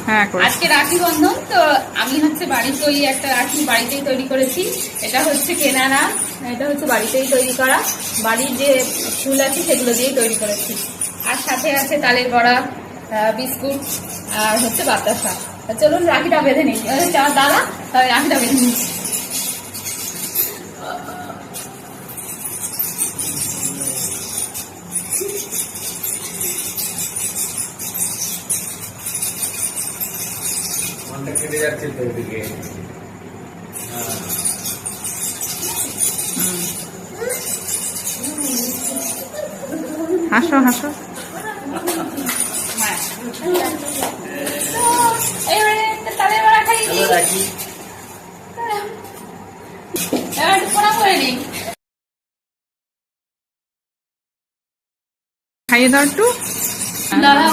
হ্যাঁ, আজকে রাখি বন্ধন, তো আমি হচ্ছে বাড়িতেই একটা রাখি বাড়িতেই তৈরি করেছি। এটা হচ্ছে কেনা না, এটা হচ্ছে বাড়িতেই তৈরি করা, বাড়ির যে ফুল আছে সেগুলো দিয়েই তৈরি করেছি। আর সাথে আছে তালের বড়া, বিস্কুট আর হচ্ছে বাতাসা। চলুন রাখিটা বেঁধে নিই। দাদা রাখিটা বেঁধে নিই। কেটে যাচ্ছে তো ওদিকে। হাসো হাসো। তালের বড়া খাইয়ে দিই, এবার প্রণাম করে নিই। খাইয়ে দাও একটু। দাদা